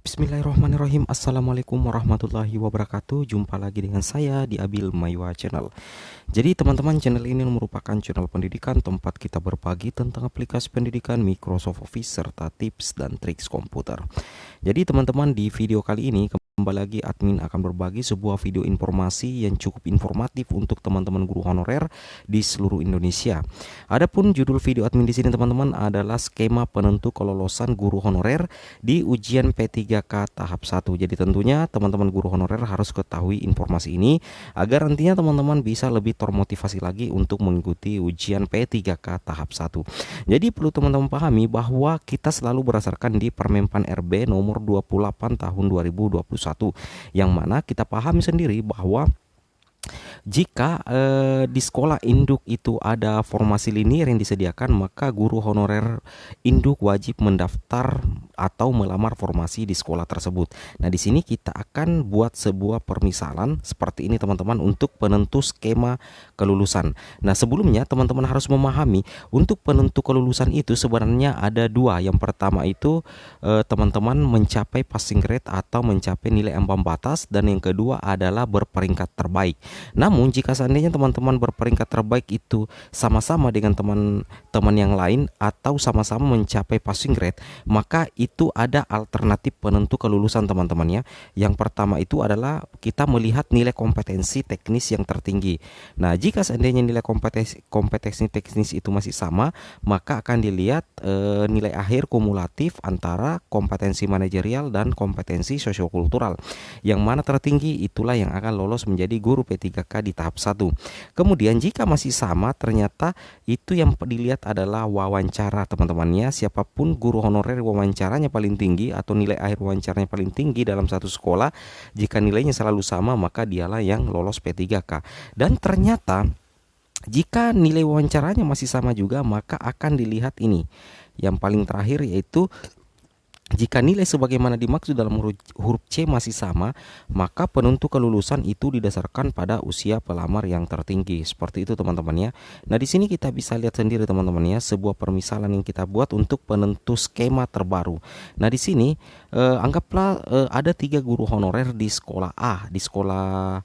Bismillahirrahmanirrahim. Assalamualaikum warahmatullahi wabarakatuh. Jumpa lagi dengan saya di Abil Maywa Channel. Jadi teman-teman, channel ini merupakan channel pendidikan tempat kita berbagi tentang aplikasi pendidikan Microsoft Office serta tips dan triks komputer. Jadi teman-teman, di video kali ini kembali lagi admin akan berbagi sebuah video informasi yang cukup informatif untuk teman-teman guru honorer di seluruh Indonesia. Adapun judul video admin di sini teman-teman adalah skema penentu kelolosan guru honorer di ujian P3K tahap 1. Jadi tentunya teman-teman guru honorer harus ketahui informasi ini agar nantinya teman-teman bisa lebih termotivasi lagi untuk mengikuti ujian P3K tahap 1. Jadi perlu teman-teman pahami bahwa kita selalu berdasarkan di Permenpan RB nomor 28 tahun 2021, yang mana kita pahami sendiri bahwa jika di sekolah induk itu ada formasi linier yang disediakan, maka guru honorer induk wajib mendaftar atau melamar formasi di sekolah tersebut. Nah, di sini kita akan buat sebuah permisalan seperti ini teman-teman untuk penentu skema kelulusan. Nah, sebelumnya teman-teman harus memahami untuk penentu kelulusan itu sebenarnya ada dua. Yang pertama itu teman-teman mencapai passing grade atau mencapai nilai ambang batas, dan yang kedua adalah berperingkat terbaik. Namun jika seandainya teman-teman berperingkat terbaik itu sama-sama dengan teman-teman yang lain atau sama-sama mencapai passing grade, maka itu ada alternatif penentu kelulusan teman-teman ya. Yang pertama itu adalah kita melihat nilai kompetensi teknis yang tertinggi. Nah, jika seandainya nilai kompetensi teknis itu masih sama, maka akan dilihat nilai akhir kumulatif antara kompetensi manajerial dan kompetensi sosiokultural. Yang mana tertinggi itulah yang akan lolos menjadi guru P3K di tahap 1. Kemudian jika masih sama, ternyata itu yang dilihat adalah wawancara teman-temannya. Siapapun guru honorer wawancaranya paling tinggi atau nilai akhir wawancaranya paling tinggi dalam satu sekolah, jika nilainya selalu sama, maka dialah yang lolos P3K. Dan ternyata jika nilai wawancaranya masih sama juga, maka akan dilihat ini yang paling terakhir, yaitu jika nilai sebagaimana dimaksud dalam huruf C masih sama, maka penentu kelulusan itu didasarkan pada usia pelamar yang tertinggi. Seperti itu teman-teman ya. Nah, di sini kita bisa lihat sendiri teman-teman ya, sebuah permisalan yang kita buat untuk penentu skema terbaru. Nah, di sini anggaplah ada 3 guru honorer di sekolah A, di sekolah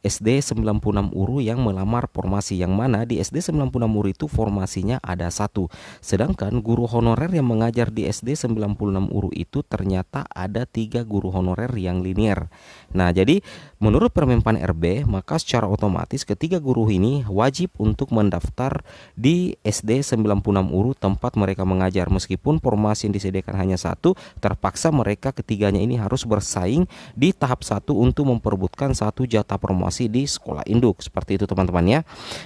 SD 96 Uru yang melamar formasi, yang mana di SD 96 Uru itu formasinya ada 1. Sedangkan guru honorer yang mengajar di SD 96 Uru itu ternyata ada 3 guru honorer yang linier. Nah, jadi menurut Permenpan RB, maka secara otomatis ketiga guru ini wajib untuk mendaftar di SD 96 Uru tempat mereka mengajar. Meskipun formasi yang disediakan hanya 1, terpaksa mereka ketiganya ini harus bersaing di tahap 1 untuk memperebutkan 1 jatah promosi di sekolah induk. Seperti itu teman-teman ya.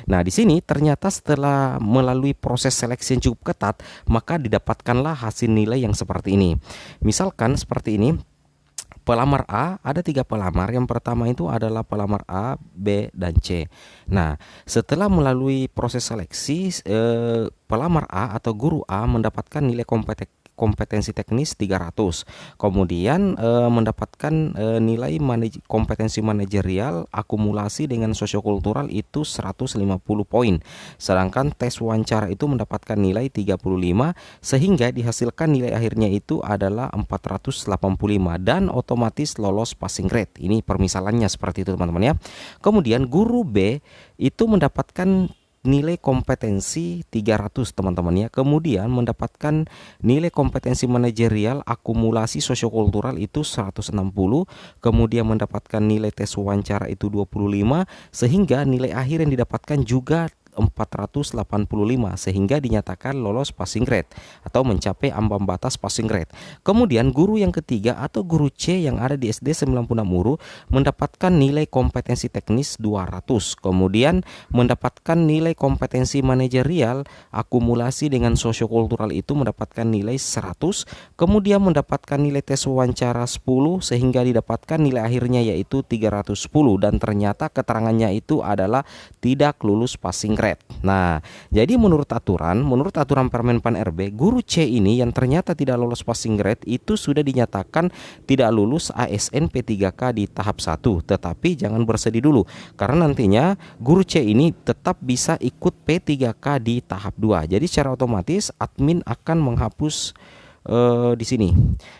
Nah, di sini ternyata setelah melalui proses seleksi yang cukup ketat, maka didapatkanlah hasil nilai yang seperti ini. Misalkan seperti ini. Pelamar A, ada 3 pelamar. Yang pertama itu adalah pelamar A, B, dan C. Nah, setelah melalui proses seleksi, pelamar A atau guru A mendapatkan nilai kompetensi teknis 300. Kemudian mendapatkan nilai kompetensi manajerial akumulasi dengan sosiokultural itu 150 poin. Sedangkan tes wawancara itu mendapatkan nilai 35, sehingga dihasilkan nilai akhirnya itu adalah 485 dan otomatis lolos passing grade. Ini permisalannya seperti itu teman-teman ya. Kemudian guru B itu mendapatkan nilai kompetensi 300 teman-teman ya. Kemudian mendapatkan nilai kompetensi manajerial akumulasi sosiokultural itu 160, kemudian mendapatkan nilai tes wawancara itu 25, sehingga nilai akhir yang didapatkan juga 485, sehingga dinyatakan lolos passing grade atau mencapai ambang batas passing grade. Kemudian guru yang ketiga atau guru C yang ada di SD 96 Uru mendapatkan nilai kompetensi teknis 200, kemudian mendapatkan nilai kompetensi manajerial akumulasi dengan sosiokultural itu mendapatkan nilai 100, kemudian mendapatkan nilai tes wawancara 10, sehingga didapatkan nilai akhirnya yaitu 310, dan ternyata keterangannya itu adalah tidak lulus passing grade. Nah, jadi menurut aturan Permenpan RB, guru C ini yang ternyata tidak lolos passing grade itu sudah dinyatakan tidak lulus ASN P3K di tahap 1. Tetapi jangan bersedih dulu, karena nantinya guru C ini tetap bisa ikut P3K di tahap 2. Jadi secara otomatis admin akan menghapus di sini.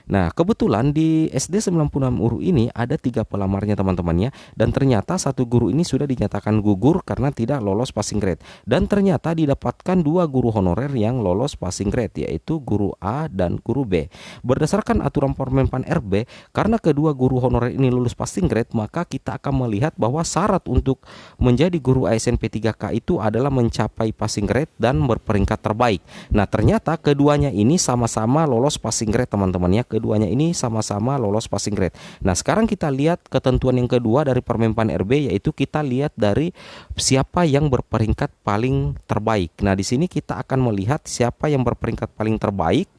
Nah, kebetulan di SD 96 Uru ini ada 3 pelamarnya teman-teman ya. Dan ternyata satu guru ini sudah dinyatakan gugur karena tidak lolos passing grade. Dan ternyata didapatkan 2 guru honorer yang lolos passing grade, yaitu guru A dan guru B. Berdasarkan aturan Permenpan RB, karena kedua guru honorer ini lulus passing grade, maka kita akan melihat bahwa syarat untuk menjadi guru ASN P3K itu adalah mencapai passing grade dan berperingkat terbaik. Nah, ternyata keduanya ini sama-sama lolos passing grade teman-teman ya. Keduanya ini sama-sama lolos passing grade. Nah, sekarang kita lihat ketentuan yang kedua dari Permenpan RB, yaitu kita lihat dari siapa yang berperingkat paling terbaik. Nah, di sini kita akan melihat siapa yang berperingkat paling terbaik.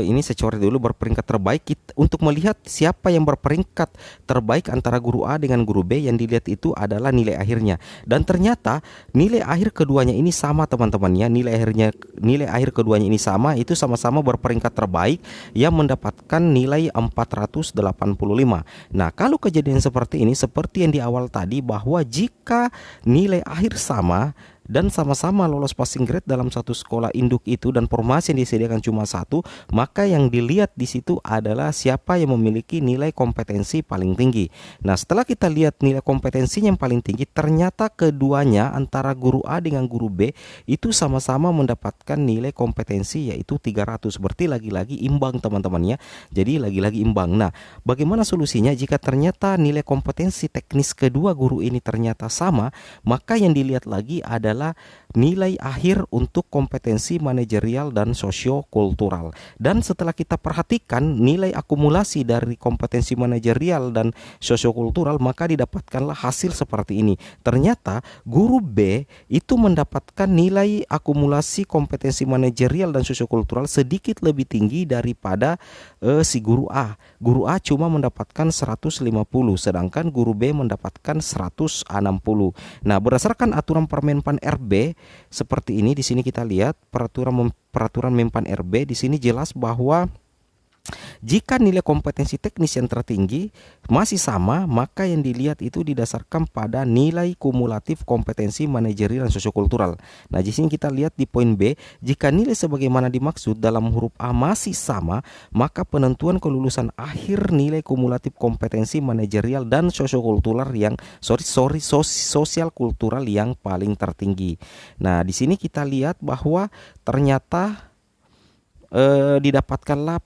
Ini saya coret dulu berperingkat terbaik untuk melihat siapa yang berperingkat terbaik antara guru A dengan guru B. Yang dilihat itu adalah nilai akhirnya, dan ternyata nilai akhir keduanya ini sama teman-teman ya. Nilai akhir keduanya ini sama, itu sama-sama berperingkat terbaik yang mendapatkan nilai 485. Nah, kalau kejadian seperti ini, seperti yang di awal tadi, bahwa jika nilai akhir sama dan sama-sama lolos passing grade dalam satu sekolah induk itu dan formasi yang disediakan cuma satu, maka yang dilihat di situ adalah siapa yang memiliki nilai kompetensi paling tinggi. Nah, setelah kita lihat nilai kompetensinya yang paling tinggi, ternyata keduanya antara guru A dengan guru B itu sama-sama mendapatkan nilai kompetensi yaitu 300. Berarti lagi-lagi imbang teman-teman ya. Jadi lagi-lagi imbang. Nah, bagaimana solusinya jika ternyata nilai kompetensi teknis kedua guru ini ternyata sama? Maka yang dilihat lagi adalah nilai akhir untuk kompetensi manajerial dan sosiokultural. Dan setelah kita perhatikan nilai akumulasi dari kompetensi manajerial dan sosiokultural, maka didapatkanlah hasil seperti ini. Ternyata guru B itu mendapatkan nilai akumulasi kompetensi manajerial dan sosiokultural sedikit lebih tinggi daripada si guru A. Guru A cuma mendapatkan 150, sedangkan guru B mendapatkan 160. Nah, berdasarkan aturan Permenpan RB seperti ini, di sini kita lihat peraturan Menpan RB di sini jelas bahwa jika nilai kompetensi teknis yang tertinggi masih sama, maka yang dilihat itu didasarkan pada nilai kumulatif kompetensi manajerial dan sosiokultural. Nah, di sini kita lihat di poin B, jika nilai sebagaimana dimaksud dalam huruf A masih sama, maka penentuan kelulusan akhir nilai kumulatif kompetensi manajerial dan sosiokultural yang sosial kultural yang paling tertinggi. Nah, di sini kita lihat bahwa ternyata didapatkanlah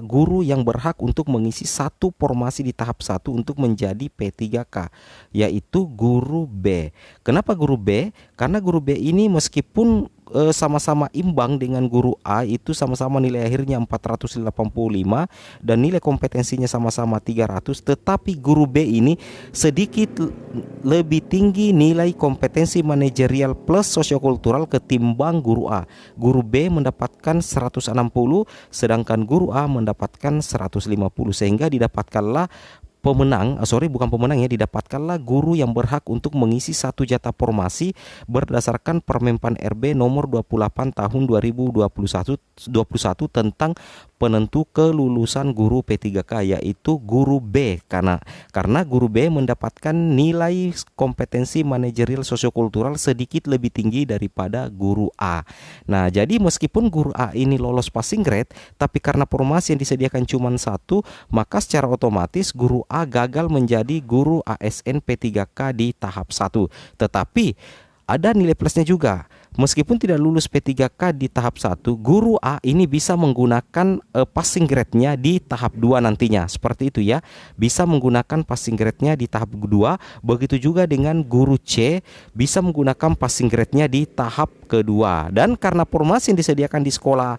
guru yang berhak untuk mengisi satu formasi di tahap 1 untuk menjadi P3K, yaitu guru B. Kenapa guru B? Karena guru B ini meskipun sama-sama imbang dengan guru A, itu sama-sama nilai akhirnya 485 dan nilai kompetensinya sama-sama 300, tetapi guru B ini sedikit lebih tinggi nilai kompetensi manajerial plus sosiokultural ketimbang guru A. Guru B mendapatkan 160 sedangkan guru A mendapatkan 150, sehingga didapatkanlah didapatkanlah guru yang berhak untuk mengisi satu jatah formasi berdasarkan Permenpan RB nomor 28 tahun 2021 tentang penentu kelulusan guru P3K, yaitu guru B. Karena guru B mendapatkan nilai kompetensi manajerial sosiokultural sedikit lebih tinggi daripada guru A. Nah, jadi meskipun guru A ini lolos passing grade, tapi karena formasi yang disediakan cuma satu, maka secara otomatis guru A gagal menjadi guru ASN P3K di tahap 1. Tetapi ada nilai plusnya juga. Meskipun tidak lulus P3K di tahap 1, guru A ini bisa menggunakan passing grade-nya di tahap 2 nantinya. Seperti itu ya. Bisa menggunakan passing grade-nya di tahap 2. Begitu juga dengan guru C bisa menggunakan passing grade-nya di tahap kedua. Dan karena formasi yang disediakan di sekolah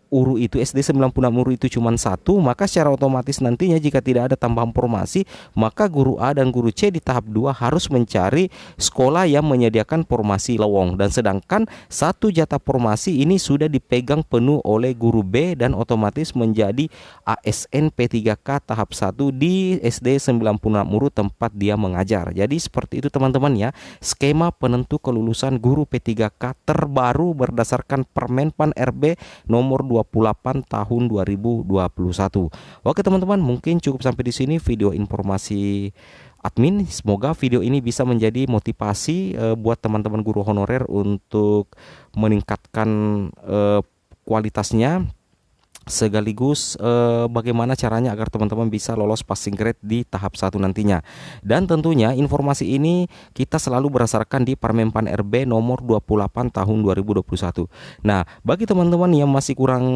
Uru itu SD 96 Uru itu cuma satu, maka secara otomatis nantinya jika tidak ada tambahan formasi, maka guru A dan guru C di tahap 2 harus mencari sekolah yang menyediakan formasi lowong. Dan sedangkan satu jatah formasi ini sudah dipegang penuh oleh guru B dan otomatis menjadi ASN P3K tahap 1 di SD 96 Uru tempat dia mengajar. Jadi seperti itu teman-teman ya, skema penentu kelulusan guru P3K terbaru berdasarkan Permenpan RB nomor 28 tahun 2021. Oke teman-teman, mungkin cukup sampai di sini video informasi admin. Semoga video ini bisa menjadi motivasi buat teman-teman guru honorer untuk meningkatkan kualitasnya, sekaligus bagaimana caranya agar teman-teman bisa lolos passing grade di tahap 1 nantinya. Dan tentunya informasi ini kita selalu berdasarkan di Parmenpan RB nomor 28 tahun 2021. Nah, bagi teman-teman yang masih kurang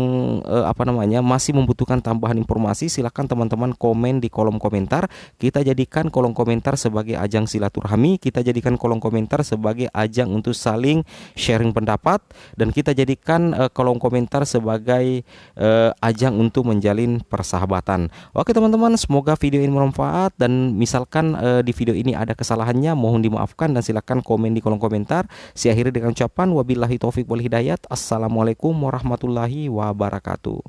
masih membutuhkan tambahan informasi, silahkan teman-teman komen di kolom komentar. Kita jadikan kolom komentar sebagai ajang silaturahmi, kita jadikan kolom komentar sebagai ajang untuk saling sharing pendapat, dan kita jadikan kolom komentar sebagai ajang untuk menjalin persahabatan. Oke teman-teman, semoga video ini bermanfaat, dan misalkan di video ini ada kesalahannya mohon dimaafkan, dan silakan komen di kolom komentar. Saya akhiri dengan ucapan wabillahi taufik wal hidayat. Assalamualaikum warahmatullahi wabarakatuh.